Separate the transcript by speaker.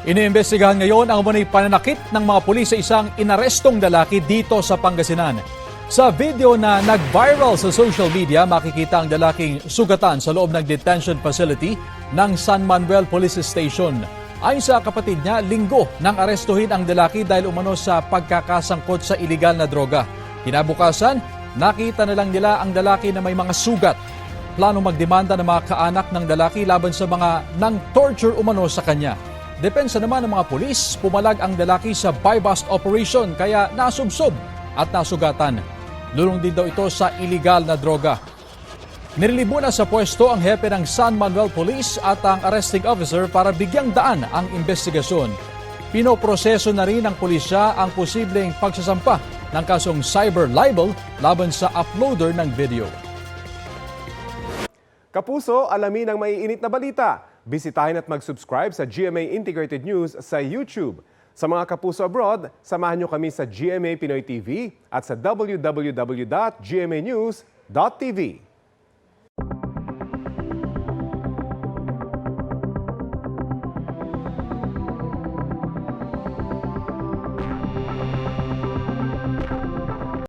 Speaker 1: Iniimbestigahan ngayon ang umunay pananakit ng mga pulis sa isang inarestong lalaki dito sa Pangasinan. Sa video na nag-viral sa social media, makikita ang lalaking sugatan sa loob ng detention facility ng San Manuel Police Station. Ayon sa kapatid niya, linggo nang arestuhin ang lalaki dahil umano sa pagkakasangkot sa iligal na droga. Kinabukasan, nakita na lang nila ang lalaki na may mga sugat. Plano magdemanda ng mga kaanak ng lalaki laban sa mga nang-torture umano sa kanya. Depensa naman ng mga pulis, pumalag ang lalaki sa buy-bust operation kaya nasubsob at nasugatan. Lulong din daw ito sa iligal na droga. Nirelibo na sa pwesto ang hepe ng San Manuel Police at ang arresting officer para bigyang daan ang investigasyon. Pinoproseso na rin ng pulisya ang posibleng pagsasampa ng kasong cyber libel laban sa uploader ng video.
Speaker 2: Kapuso, alamin ang maiinit na balita. Bisitahin at mag-subscribe sa GMA Integrated News sa YouTube. Sa mga kapuso abroad, samahan nyo kami sa GMA Pinoy TV at sa www.gmanews.tv.